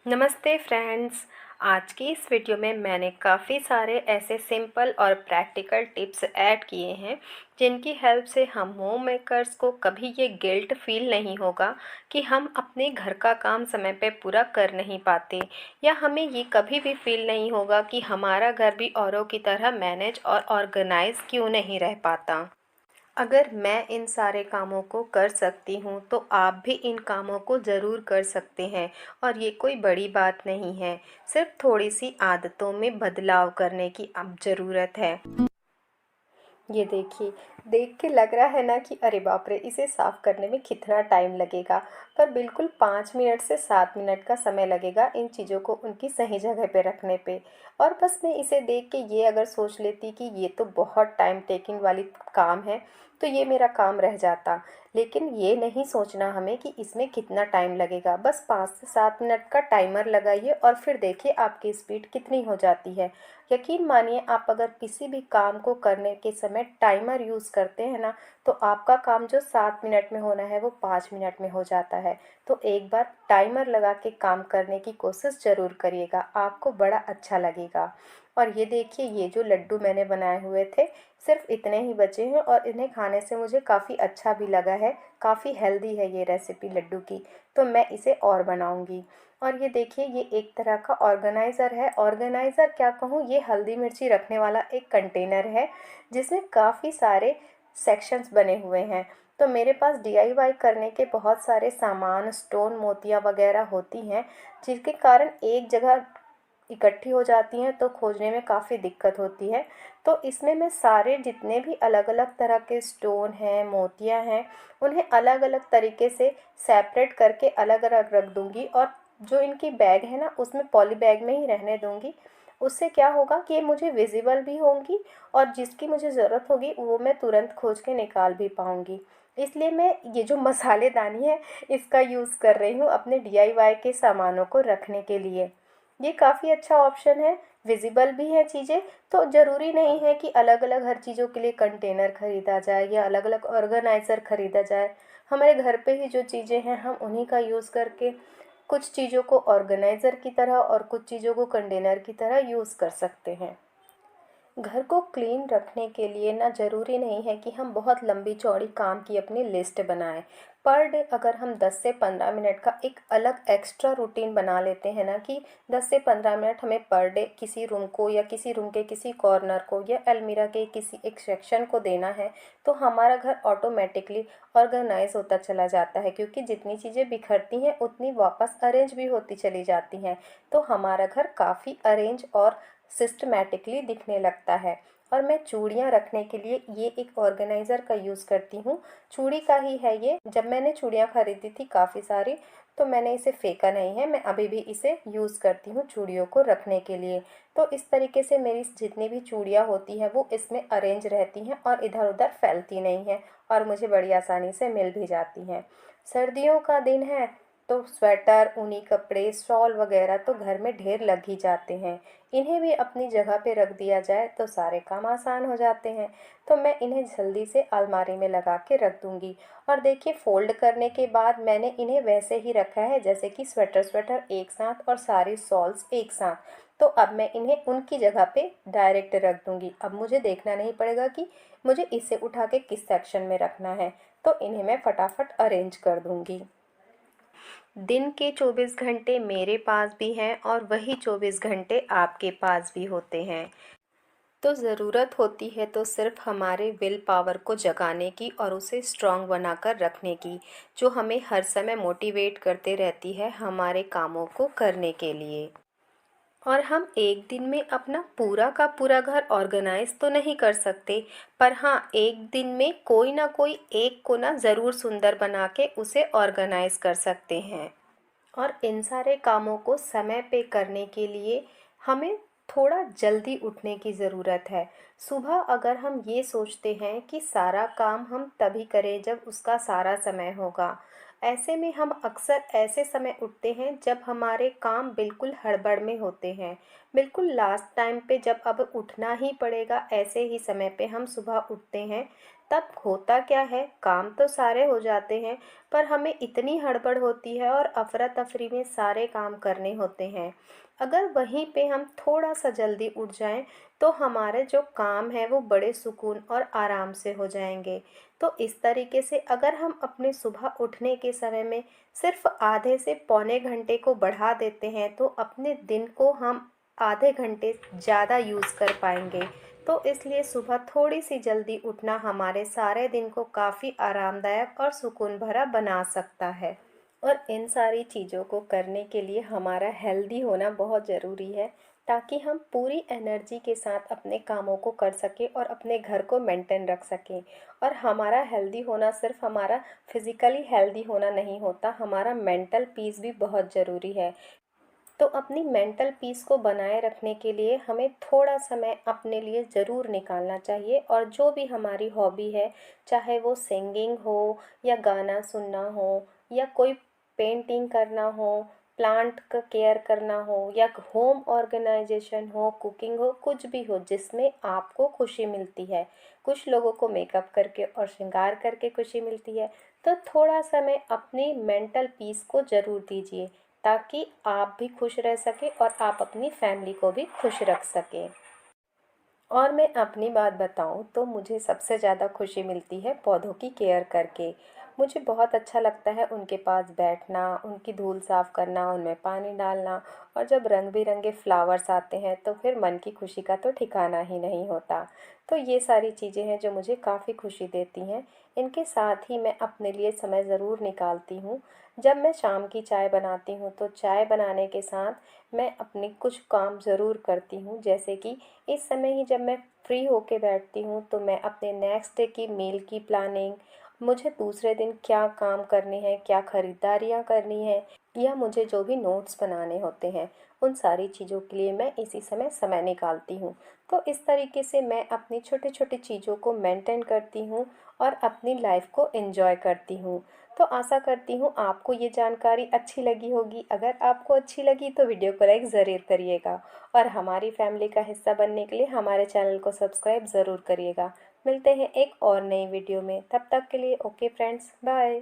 नमस्ते फ्रेंड्स। आज की इस वीडियो में मैंने काफ़ी सारे ऐसे सिंपल और प्रैक्टिकल टिप्स ऐड किए हैं जिनकी हेल्प से हम होम मेकर्स को कभी ये गिल्ट फील नहीं होगा कि हम अपने घर का काम समय पे पूरा कर नहीं पाते, या हमें ये कभी भी फील नहीं होगा कि हमारा घर भी औरों की तरह मैनेज और ऑर्गेनाइज क्यों नहीं रह पाता। अगर मैं इन सारे कामों को कर सकती हूँ तो आप भी इन कामों को ज़रूर कर सकते हैं। और ये कोई बड़ी बात नहीं है, सिर्फ थोड़ी सी आदतों में बदलाव करने की अब ज़रूरत है। ये देखिए, देख के लग रहा है ना कि अरे बाप रे, इसे साफ़ करने में कितना टाइम लगेगा। पर बिल्कुल 5 मिनट से 7 मिनट का समय लगेगा इन चीज़ों को उनकी सही जगह पे रखने पे। और बस मैं इसे देख के ये अगर सोच लेती कि ये तो बहुत टाइम टेकिंग वाली काम है, तो ये मेरा काम रह जाता। लेकिन ये नहीं सोचना हमें कि इसमें कितना टाइम लगेगा। बस 5 से 7 मिनट का टाइमर लगाइए और फिर देखिए आपकी स्पीड कितनी हो जाती है। यकीन मानिए, आप अगर किसी भी काम को करने के समय टाइमर यूज़ करते हैं ना, तो आपका काम जो 7 मिनट में होना है वो 5 मिनट में हो जाता है। तो एक बार टाइमर लगा के काम करने की कोशिश ज़रूर करिएगा, आपको बड़ा अच्छा लगेगा। और ये देखिए, ये जो लड्डू मैंने बनाए हुए थे, सिर्फ इतने ही बचे हैं और इन्हें खाने से मुझे काफ़ी अच्छा भी लगा है। काफ़ी हेल्दी है ये रेसिपी लड्डू की, तो मैं इसे और बनाऊंगी। और ये देखिए, ये एक तरह का ऑर्गेनाइज़र है। ऑर्गेनाइज़र क्या कहूँ, ये हल्दी मिर्ची रखने वाला एक कंटेनर है जिसमें काफ़ी सारे सेक्शंस बने हुए हैं। तो मेरे पास डीआईवाई करने के बहुत सारे सामान, स्टोन, मोतियाँ वगैरह होती हैं, जिसके कारण एक जगह इकट्ठी हो जाती हैं तो खोजने में काफ़ी दिक्कत होती है। तो इसमें मैं सारे जितने भी अलग अलग तरह के स्टोन हैं, मोतियाँ हैं, उन्हें अलग अलग तरीके से सेपरेट करके अलग अलग रख दूँगी। और जो इनकी बैग है ना, उसमें पॉली बैग में ही रहने दूँगी। उससे क्या होगा कि ये मुझे विजिबल भी होंगी और जिसकी मुझे ज़रूरत होगी वो मैं तुरंत खोज के निकाल भी पाऊँगी। इसलिए मैं ये जो मसालेदानी है, इसका यूज़ कर रही हूँ अपने डीआईवाई के सामानों को रखने के लिए। ये काफ़ी अच्छा ऑप्शन है, विजिबल भी है चीज़ें। तो ज़रूरी नहीं है कि अलग अलग हर चीज़ों के लिए कंटेनर ख़रीदा जाए या अलग अलग ऑर्गेनाइज़र ख़रीदा जाए। हमारे घर पे ही जो चीज़ें हैं, हम उन्हीं का यूज़ करके कुछ चीज़ों को ऑर्गेनाइज़र की तरह और कुछ चीज़ों को कंटेनर की तरह यूज़ कर सकते हैं। घर को क्लीन रखने के लिए ना ज़रूरी नहीं है कि हम बहुत लंबी चौड़ी काम की अपनी लिस्ट बनाएं। पर डे अगर हम 10 से 15 मिनट का एक अलग एक्स्ट्रा रूटीन बना लेते हैं ना, कि 10 से 15 मिनट हमें पर डे किसी रूम को या किसी रूम के किसी कॉर्नर को या अलमीरा के किसी एक सेक्शन को देना है, तो हमारा घर ऑटोमेटिकली ऑर्गेनाइज होता चला जाता है। क्योंकि जितनी चीज़ें बिखरती हैं उतनी वापस अरेंज भी होती चली जाती हैं। तो हमारा घर काफ़ी अरेंज और सिस्टमैटिकली दिखने लगता है। और मैं चूड़ियाँ रखने के लिए ये एक ऑर्गेनाइज़र का यूज़ करती हूँ। चूड़ी का ही है ये। जब मैंने चूड़ियाँ खरीदी थी काफ़ी सारी, तो मैंने इसे फेंका नहीं है, मैं अभी भी इसे यूज़ करती हूँ चूड़ियों को रखने के लिए। तो इस तरीके से मेरी जितनी भी चूड़ियाँ होती हैं वो इसमें अरेंज रहती हैं और इधर उधर फैलती नहीं हैं, और मुझे बड़ी आसानी से मिल भी जाती हैं। सर्दियों का दिन है तो स्वेटर, ऊनी कपड़े, शॉल वगैरह तो घर में ढेर लग ही जाते हैं। इन्हें भी अपनी जगह पे रख दिया जाए तो सारे काम आसान हो जाते हैं। तो मैं इन्हें जल्दी से अलमारी में लगा के रख दूंगी। और देखिए, फोल्ड करने के बाद मैंने इन्हें वैसे ही रखा है जैसे कि स्वेटर स्वेटर एक साथ और सारी शॉल्स एक साथ। तो अब मैं इन्हें उनकी जगह पे डायरेक्ट रख दूंगी। अब मुझे देखना नहीं पड़ेगा कि मुझे इसे उठा के किस सेक्शन में रखना है। तो इन्हें मैं फटाफट अरेंज कर दूंगी। दिन के 24 घंटे मेरे पास भी हैं और वही 24 घंटे आपके पास भी होते हैं। तो ज़रूरत होती है तो सिर्फ हमारे विल पावर को जगाने की और उसे स्ट्रांग बनाकर रखने की, जो हमें हर समय मोटिवेट करते रहती है हमारे कामों को करने के लिए। और हम एक दिन में अपना पूरा का पूरा घर ऑर्गेनाइज तो नहीं कर सकते, पर हाँ, एक दिन में कोई ना कोई एक कोना ज़रूर सुंदर बना के उसे ऑर्गेनाइज कर सकते हैं। और इन सारे कामों को समय पे करने के लिए हमें थोड़ा जल्दी उठने की ज़रूरत है। सुबह अगर हम ये सोचते हैं कि सारा काम हम तभी करें जब उसका सारा समय होगा, ऐसे में हम अक्सर ऐसे समय उठते हैं जब हमारे काम बिल्कुल हड़बड़ में होते हैं। बिल्कुल लास्ट टाइम पे जब अब उठना ही पड़ेगा, ऐसे ही समय पे हम सुबह उठते हैं। तब होता क्या है, काम तो सारे हो जाते हैं पर हमें इतनी हड़बड़ होती है और अफरा तफरी में सारे काम करने होते हैं। अगर वहीं पे हम थोड़ा सा जल्दी उठ जाएं तो हमारे जो काम है वो बड़े सुकून और आराम से हो जाएंगे। तो इस तरीके से अगर हम अपने सुबह उठने के समय में सिर्फ आधे से पौने घंटे को बढ़ा देते हैं तो अपने दिन को हम आधे घंटे ज़्यादा यूज़ कर पाएंगे। तो इसलिए सुबह थोड़ी सी जल्दी उठना हमारे सारे दिन को काफ़ी आरामदायक और सुकून भरा बना सकता है। और इन सारी चीज़ों को करने के लिए हमारा हेल्दी होना बहुत ज़रूरी है, ताकि हम पूरी एनर्जी के साथ अपने कामों को कर सकें और अपने घर को मेंटेन रख सकें। और हमारा हेल्दी होना सिर्फ हमारा फिज़िकली हेल्दी होना नहीं होता, हमारा मेंटल पीस भी बहुत ज़रूरी है। तो अपनी मेंटल पीस को बनाए रखने के लिए हमें थोड़ा समय अपने लिए ज़रूर निकालना चाहिए। और जो भी हमारी हॉबी है, चाहे वो सिंगिंग हो या गाना सुनना हो या कोई पेंटिंग करना हो, प्लांट का केयर करना हो या होम ऑर्गेनाइजेशन हो, कुकिंग हो, कुछ भी हो जिसमें आपको खुशी मिलती है। कुछ लोगों को मेकअप करके और श्रृंगार करके खुशी मिलती है। तो थोड़ा समय अपनी मेंटल पीस को ज़रूर दीजिए, ताकि आप भी खुश रह सकें और आप अपनी फैमिली को भी खुश रख सकें। और मैं अपनी बात बताऊं तो मुझे सबसे ज़्यादा खुशी मिलती है पौधों की केयर करके। मुझे बहुत अच्छा लगता है उनके पास बैठना, उनकी धूल साफ़ करना, उनमें पानी डालना। और जब रंग बिरंगे फ्लावर्स आते हैं तो फिर मन की खुशी का तो ठिकाना ही नहीं होता। तो ये सारी चीज़ें हैं जो मुझे काफ़ी खुशी देती हैं। इनके साथ ही मैं अपने लिए समय ज़रूर निकालती हूँ। जब मैं शाम की चाय बनाती हूँ तो चाय बनाने के साथ मैं अपने कुछ काम ज़रूर करती हूँ, जैसे कि इस समय ही जब मैं फ्री होके बैठती हूँ तो मैं अपने नेक्स्ट डे की मील की प्लानिंग, मुझे दूसरे दिन क्या काम करने हैं, क्या ख़रीदारियाँ करनी है या मुझे जो भी नोट्स बनाने होते हैं, उन सारी चीज़ों के लिए मैं इसी समय समय निकालती हूँ। तो इस तरीके से मैं अपनी छोटी छोटी चीज़ों को मेंटेन करती हूँ और अपनी लाइफ को एंजॉय करती हूँ। तो आशा करती हूँ आपको ये जानकारी अच्छी लगी होगी। अगर आपको अच्छी लगी तो वीडियो को लाइक ज़रूर करिएगा और हमारी फैमिली का हिस्सा बनने के लिए हमारे चैनल को सब्सक्राइब ज़रूर करिएगा। मिलते हैं एक और नई वीडियो में, तब तक के लिए ओके फ्रेंड्स, बाय।